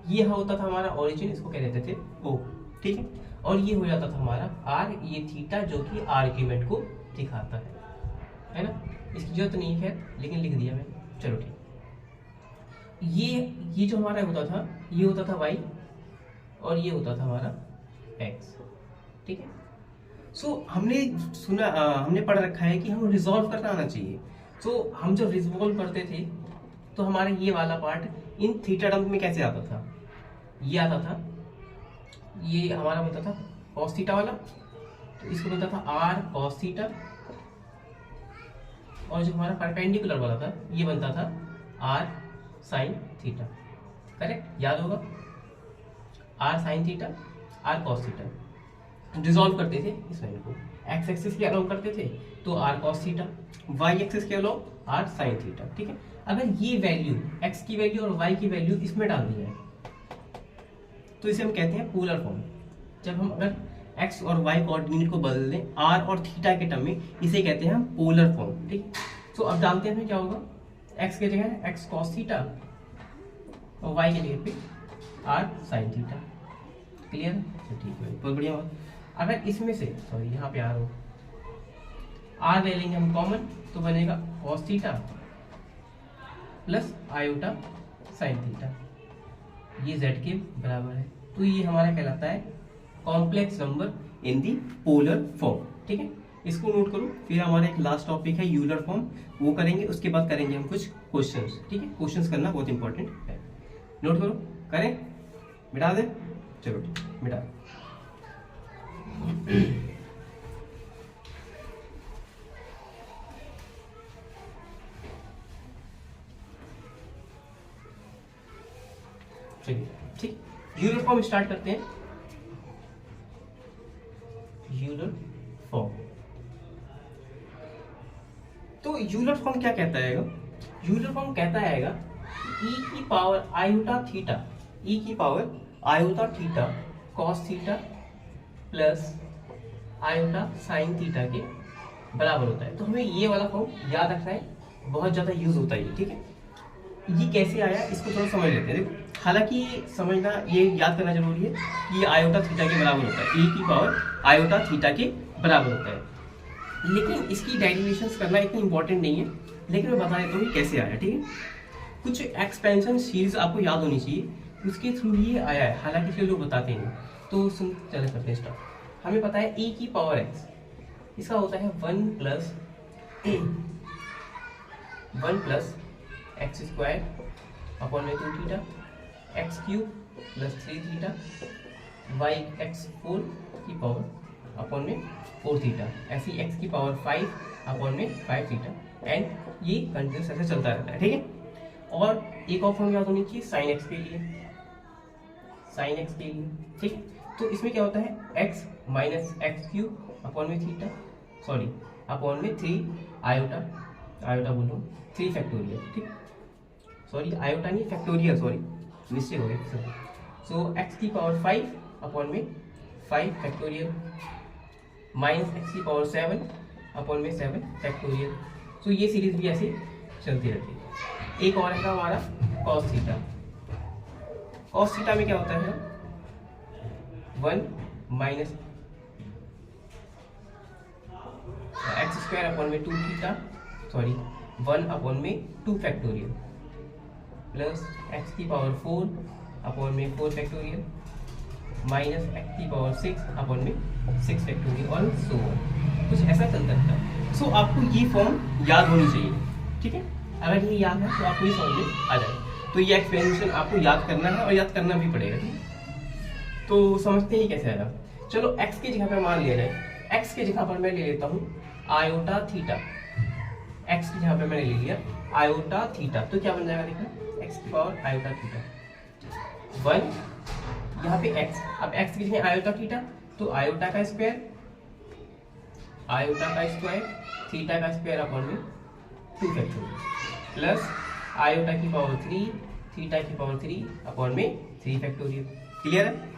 ये होता था हमारा ओरिजिन, इसको कह देते थे o, ठीक है। और ये हो जाता था हमारा r, ये थीटा जो कि आर्ग्यूमेंट को दिखाता है ना। इसकी जरूरत नहीं है लेकिन लिख दिया मैंने, चलो ठीक। ये जो हमारा होता था, ये होता था y और ये होता था हमारा x, ठीक है। सो हमने सुना, हमने पढ़ रखा है कि हम रिजॉल्व करना आना चाहिए। सो हम जब रिजॉल्व करते थे तो हमारा ये वाला पार्ट इन थीटा टर्म में कैसे आता था, ये आता था, ये हमारा बनता था cos थीटा वाला, तो इसको बनता था r cos थीटा, और जो हमारा परपेंडिकुलर वाला था ये बनता था r sin थीटा, करेक्ट, याद होगा, r sin theta, r cos theta. Resolve करते थे इस वैल्यू को, x एक्सिस के अलाउ करते थे तो r cos theta, y axis के अलाउ r sin थीटा, ठीक है। अगर ये वैल्यू x की वैल्यू और y की वैल्यू इसमें डाल दी जाए तो इसे हम कहते हैं पोलर फॉर्म। जब हम अगर x और y कोऑर्डिनेट को बदल दें r और थीटा के टर्म में, इसे कहते हैं हम पोलर फॉर्म, ठीक। तो अब डालते हैं क्या होगा, x के जगह x cos थीटा और y के जगह पे r sin थीटा, क्लियर है, ठीक है, बहुत बढ़िया बात। अगर इसमें से सॉरी यहाँ पे r हो, r ले लेंगे हम कॉमन, तो बनेगा cos theta plus iota sin theta, ये z के बराबर है। तो ये हमारा कहलाता है complex number in the polar form, ठीक है। इसको नोट करो। फिर हमारा एक लास्ट टॉपिक है यूलर फॉर्म, वो करेंगे, उसके बाद करेंगे हम कुछ क्वेश्चंस, ठीक है। क्वेश्चंस करना बहुत इंपॉर्टेंट है, नोट करो, करें, मिटा दें, चलो ठीक, मिटा। ठीक, यूलर फॉर्म स्टार्ट करते हैं। यूलर फॉर्म, तो यूलर फॉर्म क्या कहता है, यूलर फॉर्म कहता है e की पावर आयोटा थीटा, e की power iota theta cos theta plus iota sin theta के बराबर होता है। तो हमें ये वाला फॉर्म याद रखना है, बहुत ज्यादा यूज होता है ये, ठीक है। ये कैसे आया इसको थोड़ा समझ लेते हैं। देखो हालांकि समझना, ये याद करना जरूरी है कि ये आयोटा थीटा के बराबर होता है, e की पावर आयोटा थीटा के बराबर होता है। लेकिन इसकी डेरिवेशंस करना इतनी इंपॉर्टेंट नहीं है, लेकिन मैं बता देता हूँ कैसे आया, ठीक है। कुछ एक्सपेंशन सीरीज आपको याद होनी चाहिए, उसके थ्रू ये आया है, हालांकि फिर लोग बताते हैं। तो सुन, चले करते हैं स्टार्ट। हमें पता है e की पावर x, इसका होता है 1 प्लस एक्स स्क्वायर अपॉन में 2 theta, x cube plus 3 theta, y x 4 की पावर अपॉन में 4 थीटा, ऐसी एक्स की पावर 5 अपॉन में 5 थीटा, एंड ये कंटिन्यूस ऐसे चलता रहता है, ठीक है। और एक और फॉर्म याद होनी चाहिए साइन एक्स के लिए, साइन एक्स के लिए, ठीक। तो इसमें क्या होता है x minus x cube upon में थीटा, सॉरी अपॉन में 3 आयोटा, आयोटा बोलो 3 फैक्टोरियल, ठीक। सॉरी आयोटा नहीं फैक्टोरियल, सॉरी मिस्टेक हो गई। सो एक्स की पावर 5 अपॉन में 5 फैक्टोरियल माइनस एक्स की पावर 7 अपॉन में 7 फैक्टोरियल। सो ये सीरीज भी ऐसे चलती रहती है। एक और है हमारा कॉस थीटा। कॉस थीटा में क्या होता है 1 माइनस एक्स स्क्वायर अपॉन में 2 थीटा, सॉरी 1 अपॉन में 2 फैक्टोरियल प्लस एक्स की पावर 4 अपॉन में 4 फैक्टोरियल माइनस एक्स की पावर 6 अपॉन में 6 फैक्टोरियल और सो ऑन, कुछ ऐसा चलता रहता है। सो आपको ये फॉर्म याद होनी चाहिए, ठीक है। अगर ये याद है तो आपको ये समझ में आ जाए। तो ये एक्सप्लेनेशन आपको याद करना है और याद करना भी पड़ेगा, ठीक। तो समझते ही कैसे आएगा। चलो एक्स की जगह पर मान लिया जाए, एक्स की जगह पर मैं ले लेता हूँ आयोटा थीटा, एक्स की जगह पे मैंने ले लिया आयोटा थीटा, तो क्या बन जाएगा देखो एक्स की पावर आयोटा थीटा 1, यहाँ पे एक्स, अब एक्स की जगह आयोटा थीटा तो आयोटा का स्क्वायर, आयोटा का स्क्वायर थीटा का स्क्वायर अपॉन में 2 फैक्टोरियल प्लस आयोटा की पावर 3 थीटा की पावर 3 अपॉन में 3 फैक्टोरियल, क्लियर है।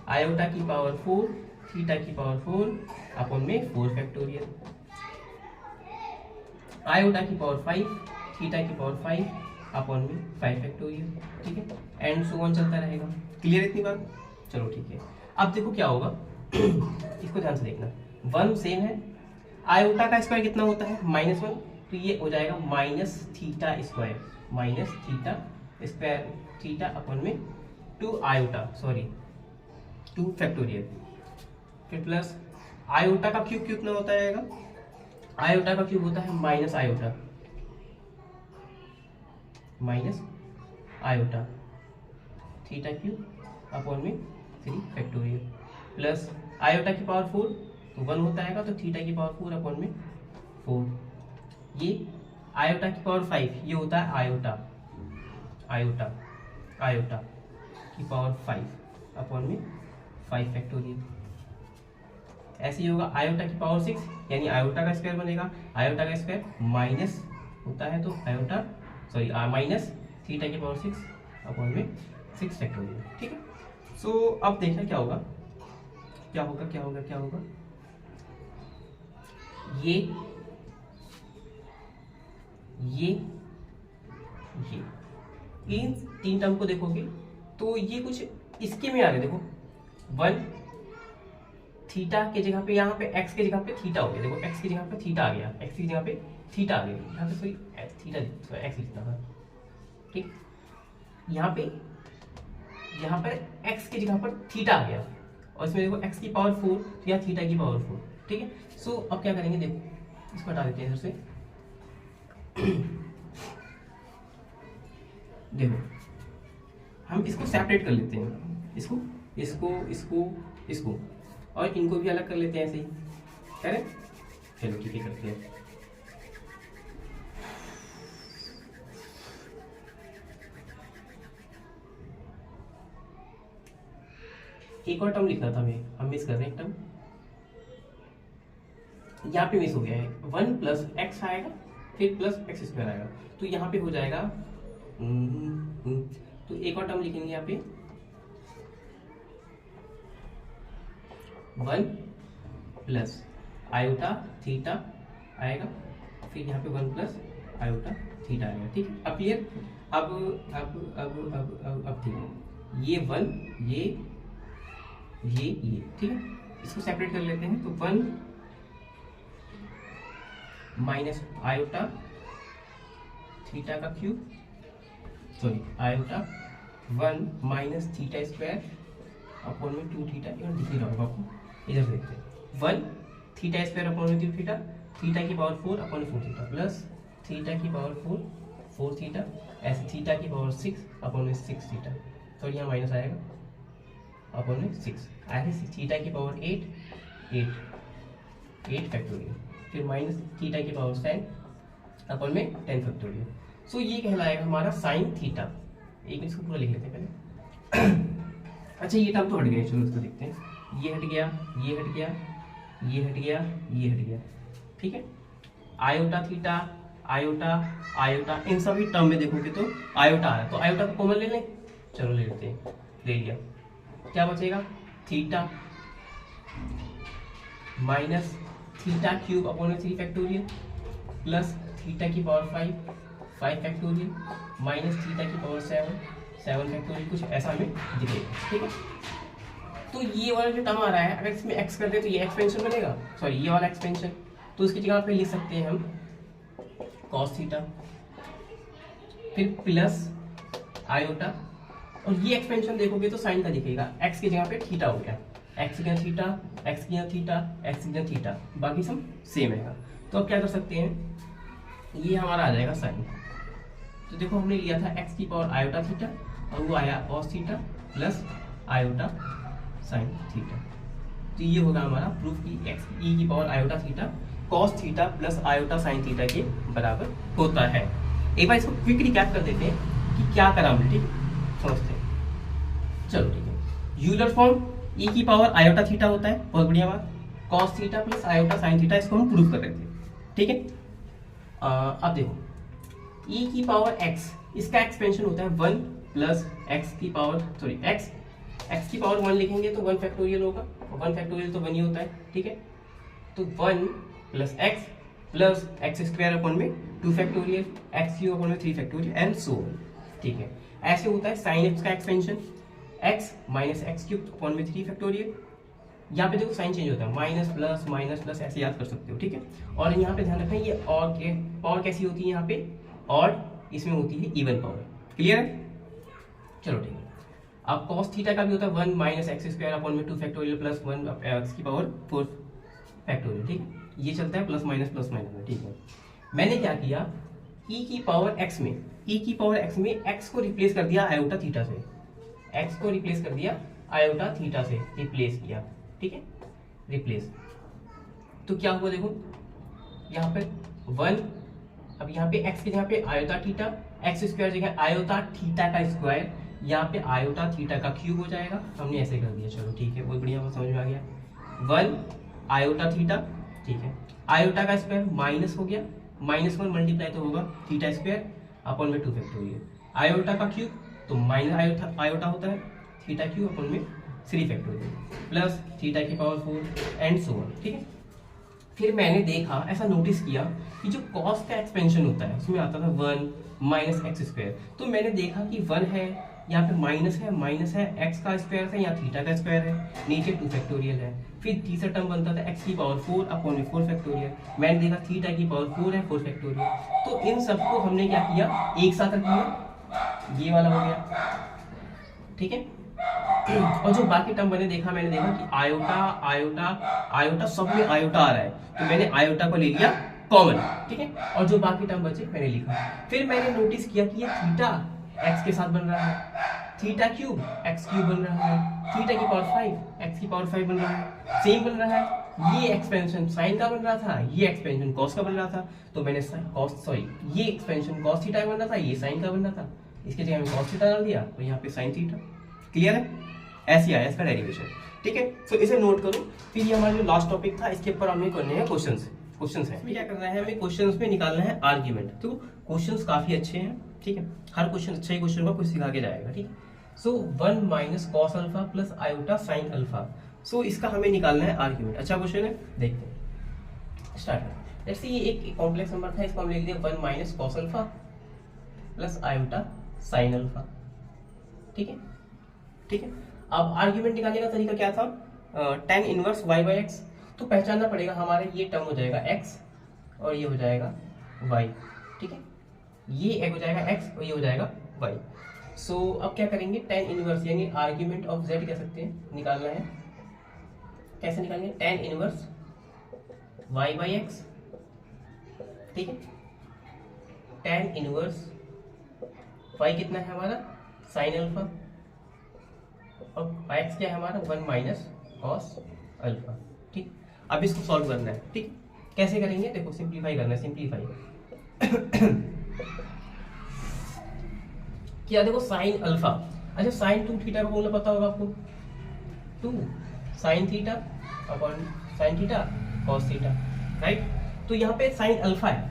आयोटा की पावर 4 थीटा की पावर 4 अपॉन में 4 फैक्टोरियल, आयोटा की पावर 5 थीटा की पावर 5 अपॉन में 5 फैक्टोरियल, ठीक है, एंड सो ऑन चलता रहेगा। क्लियर इतनी बात, चलो ठीक है। अब देखो क्या होगा इसको ध्यान से देखना, 1 सेम है, आयोटा का स्क्वायर कितना होता है -1, तो ये हो जाएगा minus theta square, minus theta square theta upon में 2 आयोटा, सॉरी 2 फैक्टोरियल, फिर प्लस आयोटा का क्यूब कितना होता है, आयोटा का क्यूब होता है minus iota, minus iota theta cube upon में 3 फैक्टोरियल प्लस आयोटा की पावर 4 तो 1 होता है तो थीटा की पावर 4 अपॉन में 4, ये आयोटा की पावर 5 ये होता है आयोटा, आयोटा आयोटा की पावर 5 अपॉन में 5 फैक्टोरियल, ऐसे ही होगा आयोटा की पावर 6 यानी आयोटा का स्क्वायर बनेगा, आयोटा का स्क्वायर माइनस होता है तो आयोटा सॉरी माइनस थीटा की पावर 6 अपॉन में 6 फैक्टोरियल, ठीक है। सो अब देखना क्या होगा, क्या होगा क्या होगा क्या होगा, ये इन 3 टर्म को देखोगे तो ये कुछ इसके में आ रहे, देखो 1 थीटा के जगह पे, यहाँ पे x के जगह पे थीटा हो गया, देखो x की जगह पे थीटा आ गया, x की जगह पे थीटा आ गया, यहाँ पे सॉरी थीटा x लिखना था, ठीक। यहाँ पर x की जगह पर थीटा आ गया और इसमें देखो x की पावर 4 या थीटा की पावर 4, ठीक है। सो अब क्या करेंगे, देखो इसको हटा देते हैं इधर से देखो हम इसको सेपरेट कर लेते हैं, इसको इसको इसको इसको और इनको भी अलग कर लेते हैं ऐसे ही, करें, चलो ठीक है करते हैं। एक और टर्म लिखना था हम मिस कर रहे हैं एक टर्म, यहाँ पे मिस हो गया है, 1 प्लस एक्स आएगा फिर प्लस एक्स स्क्वायर आएगा, तो यहाँ पे हो जाएगा तो एक और टर्म लिखेंगे यहाँ पे 1 प्लस आयोटा थीटा आएगा, फिर यहाँ पे 1 प्लस आयोटा थीटा आएगा, ठीक है। अब क्लियर, अब देखो, ये 1, ये ठीक है, इसको सेपरेट कर लेते हैं। तो 1 माइनस आयोटा थीटा का cube, sorry iota 1 minus theta square upon में 2 थीटा, दिख ही रहा होगा आपको। इधर देखते हैं 1 थीटा स्क्वायर अपॉन में 2 थीटा, थीटा की power 4 upon 4 theta, plus theta की पावर 4 थीटा, ऐसे थीटा की पावर 6 अपॉन में 6 थीटा, तो यहाँ माइनस आएगा अपॉन में 6, ऐसे थीटा की पावर 8 फैक्टोरियल, फिर माइनस थीटा की पावर 10 अपॉन में 10 फैक्टोरियल। सो ये कहलाएगा हमारा साइन थीटा। एक इसको पूरा लिख लेते हैं पहले। अच्छा ये टर्म तो हट गए, चलो इसको देखते हैं। ये हट गया, ये हट गया, ये हट गया, ये हट गया, ठीक है। आयोटा थीटा, आयोटा इन सभी टर्म में देखोगे तो आयोटा आ रहा है, तो आयोटा को कॉमन ले लें, चलो ले लेते हैं, ले लिया। क्या बचेगा, theta minus theta cube upon में 3 फैक्टोरियल, प्लस थीटा की पावर 5 फैक्टोरियल, माइनस थीटा की पावर 7 फैक्टोरियल, कुछ ऐसा हमें दिखेगा, ठीक है। तो ये वाला जो टर्म आ रहा है, अगर इसमें एक्स कर दे तो ये एक्सपेंशन बनेगा, सॉरी ये वाला एक्सपेंशन, तो उसकी जगह पे लिख सकते हैं हम कॉस थीटा, फिर प्लस आयोटा, और ये एक्सपेंशन देखोगे तो साइन का दिखेगा, एक्स की जगह पे थीटा हो गया, एक्स की जगह थीटा, एक्स की जगह थीटा, एक्स की जगह थीटा, बाकी सब सेम है। तो अब क्या कर सकते हैं, ये हमारा आ जाएगा साइन। तो देखो हमने लिया था एक्स की पावर आयोटा थीटा, और वो आया cos theta plus iota sine theta. तो ये होगा हमारा प्रूफ कि एक्स ई की power iota theta cos theta plus iota sine theta के बराबर होता है। एक बार इसको क्विक रिकैप कर देते हैं कि क्या करा हमने, ठीक है, समझते हैं। चलो ठीक है, यूलर फॉर्म ई की पावर आयोटा थीटा होता है, बहुत बढ़िया बात। Cos theta plus iota sine theta, इसको हम प्रूफ कर रहे थे, ठीक है। अब देखो ई की पावर एक्स, इसका एक्सपेंशन होता है 1 प्लस एक्स की पावर, सॉरी एक्स की पावर 1 लिखेंगे तो 1 फैक्टोरियल होगा, 1 फैक्टोरियल तो 1 ही होता है, ठीक है। तो 1 प्लस एक्स स्क्वायर अपॉन में 2 फैक्टोरियल, एक्स क्यूब अपॉन में 3 फैक्टोरियल एंड सो ऑन, ठीक है। ऐसे होता है साइन एक्स का expansion, x minus x cube upon में 3 फैक्टोरियल। यहाँ पे देखो साइन चेंज होता है, माइनस प्लस ऐसे याद कर सकते हो, ठीक है। और यहाँ पे ध्यान रखना ये और के पावर कैसी होती है, यहाँ पे और इसमें होती है इवन पावर, क्लियर है। चलो ठीक है, अब कॉस थीटा का भी होता है 1 माइनस एक्स स्क्वायर अपॉन में 2 फैक्टोरियल प्लस 1 एक्स की पावर 4 फैक्टोरियल, ठीक है। ये चलता है प्लस माइनस में, ठीक है। मैंने क्या किया, ई की पावर एक्स में एक्स को रिप्लेस कर दिया आयोटा थीटा से, एक्स को रिप्लेस कर दिया आयोटा थीटा से, रिप्लेस किया, ठीक है, रिप्लेस। तो क्या हुआ देखो, यहाँ पे 1, अब यहाँ पे एक्स की जगह पे आयोटा थीटा, एक्स स्क्वायर जगह आयोटा थीटा का स्क्वायर, यहाँ पे आयोटा थीटा का क्यूब हो जाएगा, हमने ऐसे कर दिया, चलो ठीक है, बहुत बढ़िया, बात समझ में आ गया। 1 आयोटा थीटा, ठीक है, आयोटा का स्क्वायर माइनस हो गया, -1 मल्टीप्लाई तो होगा थीटा स्क्वायर अपॉन में 2 फैक्टोरियल, आयोटा का क्यूब तो माइनस आयोटा होता है, थीटा क्यूब अपॉन में 3 फैक्टोरियल प्लस थीटा की पावर 4 एंड सो ऑन, ठीक है। फिर मैंने देखा, ऐसा नोटिस किया कि जो कॉस का एक्सपेंशन होता है उसमें आता था 1 माइनस एक्स स्क्वायर, तो मैंने देखा कि 1 है, यहाँ पे माइनस है, एक्स का स्क्वायर है, यहाँ थीटा का स्क्वायर है, नीचे 2 फैक्टोरियल है। फिर तीसरा टर्म बनता था एक्स की पावर 4 अपॉन में 4 फैक्टोरियल, मैंने देखा थीटा की पावर 4 है, 4 फैक्टोरियल, तो इन सबको हमने क्या किया, एक साथ रख दिया, ये वाला हो गया, ठीक है। और जो बाकी टर्म मैंने देखा कि आयोटा सब में आयोटा आ रहा है, तो मैंने आयोटा को ले लिया कॉमन, ठीक है। और जो बाकी टर्म बचे मैंने लिखा। फिर मैंने नोटिस किया कि ये थीटा एक्स के साथ बन रहा है, थीटा क्यूब एक्स क्यूब बन रहा है, थीटा की पावर 5 एक्स की पावर 5 बन रहा है, सेम बन रहा है। ये एक्सपेंशन साइन का बन रहा था, ये एक्सपेंशन कॉस का बन रहा था, तो मैंने ये एक्सपेंशन कॉस थीटा का बन रहा था, ये साइन का बन रहा था, इसके जगह में कॉस थीटा डाल दिया, तो यहाँ पे साइन थीटा, क्लियर है। ऐसे आया इसका डेरिवेशन, ठीक है। सो इसे नोट करो। फिर ये हमारा जो लास्ट टॉपिक था, इसके ऊपर हमें करने हैं क्वेश्चंस है। क्या करना है, हमें क्वेश्चंस में निकालना है आर्ग्यूमेंट। तो क्वेश्चंस काफी अच्छे हैं, ठीक है, हर क्वेश्चन अच्छा ही क्वेश्चन कुछ सिखा के जाएगा, ठीक है। So 1 minus cos alpha plus iota sine alpha, so इसका हमें निकालना है आर्ग्यूमेंट। अच्छा क्वेश्चन है, देखते हैं, स्टार्ट। जैसे ये एक कॉम्प्लेक्स नंबर था, इसको हम लिख दिया 1 minus cos alpha plus iota sine alpha. ठीक है, ठीक है। अब आर्ग्यूमेंट निकालने का तरीका क्या था, tan inverse y by x. तो पहचानना पड़ेगा, हमारे ये टर्म हो जाएगा x और ये हो जाएगा y। ठीक है, ये एक हो जाएगा x और ये हो जाएगा y। सो अब क्या करेंगे, tan इनवर्स यानी आर्ग्यूमेंट ऑफ z कह सकते हैं, निकालना है। कैसे निकालेंगे, tan inverse y by x. ठीक है, tan इनवर्स y कितना है हमारा, साइन अल्फा, और x क्या है हमारा, 1 माइनस कॉस अल्फा। ठीक, अब इसको सॉल्व करना है। ठीक, कैसे करेंगे, देखो सिंप्लीफाई करना है, सिंप्लीफाई क्या, देखो साइन अल्फा, अच्छा साइन 2 थीटा का फॉर्मूला पता होगा आपको, 2 sine theta upon sine theta cos theta, right. तो यहाँ पे साइन अल्फा है,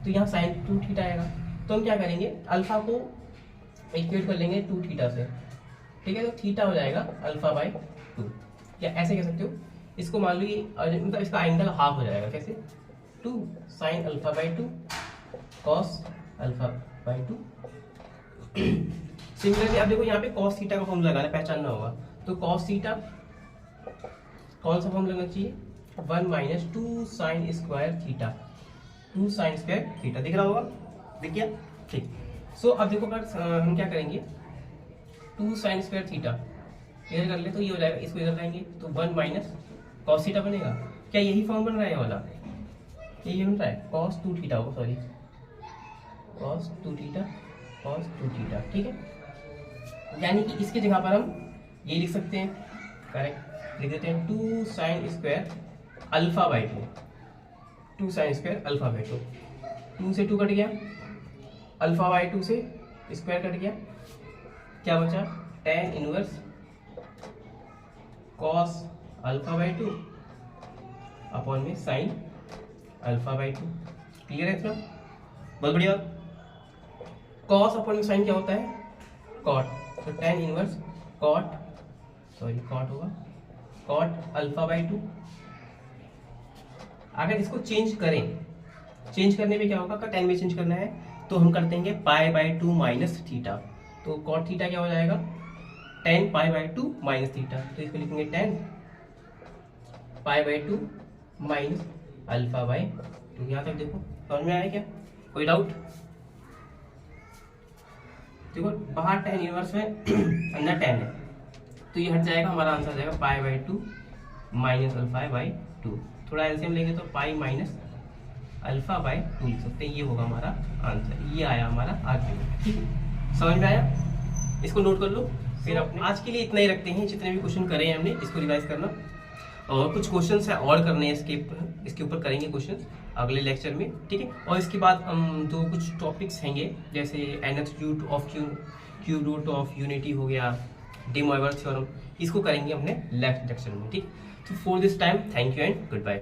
तो यहाँ साइन 2 थीटा आएगा। तो हम क्या करेंगे, अल्फा को इक्वेट कर लेंगे 2 थीटा से। ठीक है, तो थीटा हो जाएगा अल्फा बाई 2, या ऐसे कह सकते हो इसको, मान लो ये मतलब इसका एंगल हाफ हो जाएगा। कैसे, 2 sine alpha by 2 cos alpha by 2। Similarly अब देखो यहाँ पे कॉस थीटा का फॉर्मूला लगाना, पहचानना होगा। तो कॉस थीटा कौन सा फॉर्मूला लगना चाहिए, 1 minus 2 sine square theta, 2 sine square theta, दिख रहा होगा, दिख गया। ठीक, सो अब देखो हम क्या करेंगे, 2 साइन स्क्वायर थीटा इधर कर ले तो ये हो जाएगा, इसको इधर लाएंगे तो 1 माइनस कॉस थीटा बनेगा। क्या यही फॉर्म बन रहा है वाला, ये बन रहा है कॉस 2 थीटा होगा, sorry cos 2 theta cos 2 theta. ठीक है, यानी कि इसकी जगह पर हम ये लिख सकते हैं, करेक्ट लिख देते हैं, 2 sine square alpha by 2, 2 sine square alpha by 2, 2 से 2 कट गया, अल्फा बाई 2 से स्क्वायर कट गया, क्या बचा, tan inverse cos alpha by 2 upon में साइन अल्फा बाई 2। क्लियर है इतना, बहुत बढ़िया। कॉस अपॉन में साइन क्या होता है, कॉट, तो tan inverse cot, sorry cot होगा, कॉट अल्फा बाई 2। अगर इसको चेंज करें, चेंज करने में क्या होगा, अगर tan में चेंज करना है तो हम कर देंगे पाई बाई 2 माइनस थीटा। तो कॉट थीटा क्या हो जाएगा, tan pi by 2 minus theta, तो इसको लिखेंगे tan pi by 2 minus alpha by 2। यहाँ तक देखो समझ में आया क्या, कोई डाउट। देखो बाहर tan इनवर्स में अंदर tan है, तो ये हट जाएगा, हमारा आंसर जाएगा pi by 2 minus alpha by 2। थोड़ा एलसीएम लेंगे तो पाई माइनस अल्फा बाई 2 लिख सकते हैं, ये होगा हमारा आंसर, ये आया हमारा आर्ग्यूमेंट। ठीक है, समझ में आया, इसको नोट कर लो। फिर अपने आज के लिए इतना ही रखते हैं, जितने भी क्वेश्चन करे हैं हमने इसको रिवाइज करना, और कुछ क्वेश्चन है और करने हैं इसके ऊपर करेंगे क्वेश्चन अगले लेक्चर में। ठीक है, और इसके बाद हम दो कुछ टॉपिक्स हैंगे, जैसे nth root of cube root of unity हो गया, डी मॉइवर थ्योरम, इसको करेंगे हमने नेक्स्ट लेक्चर में। ठीक, तो for this time thank you and good bye.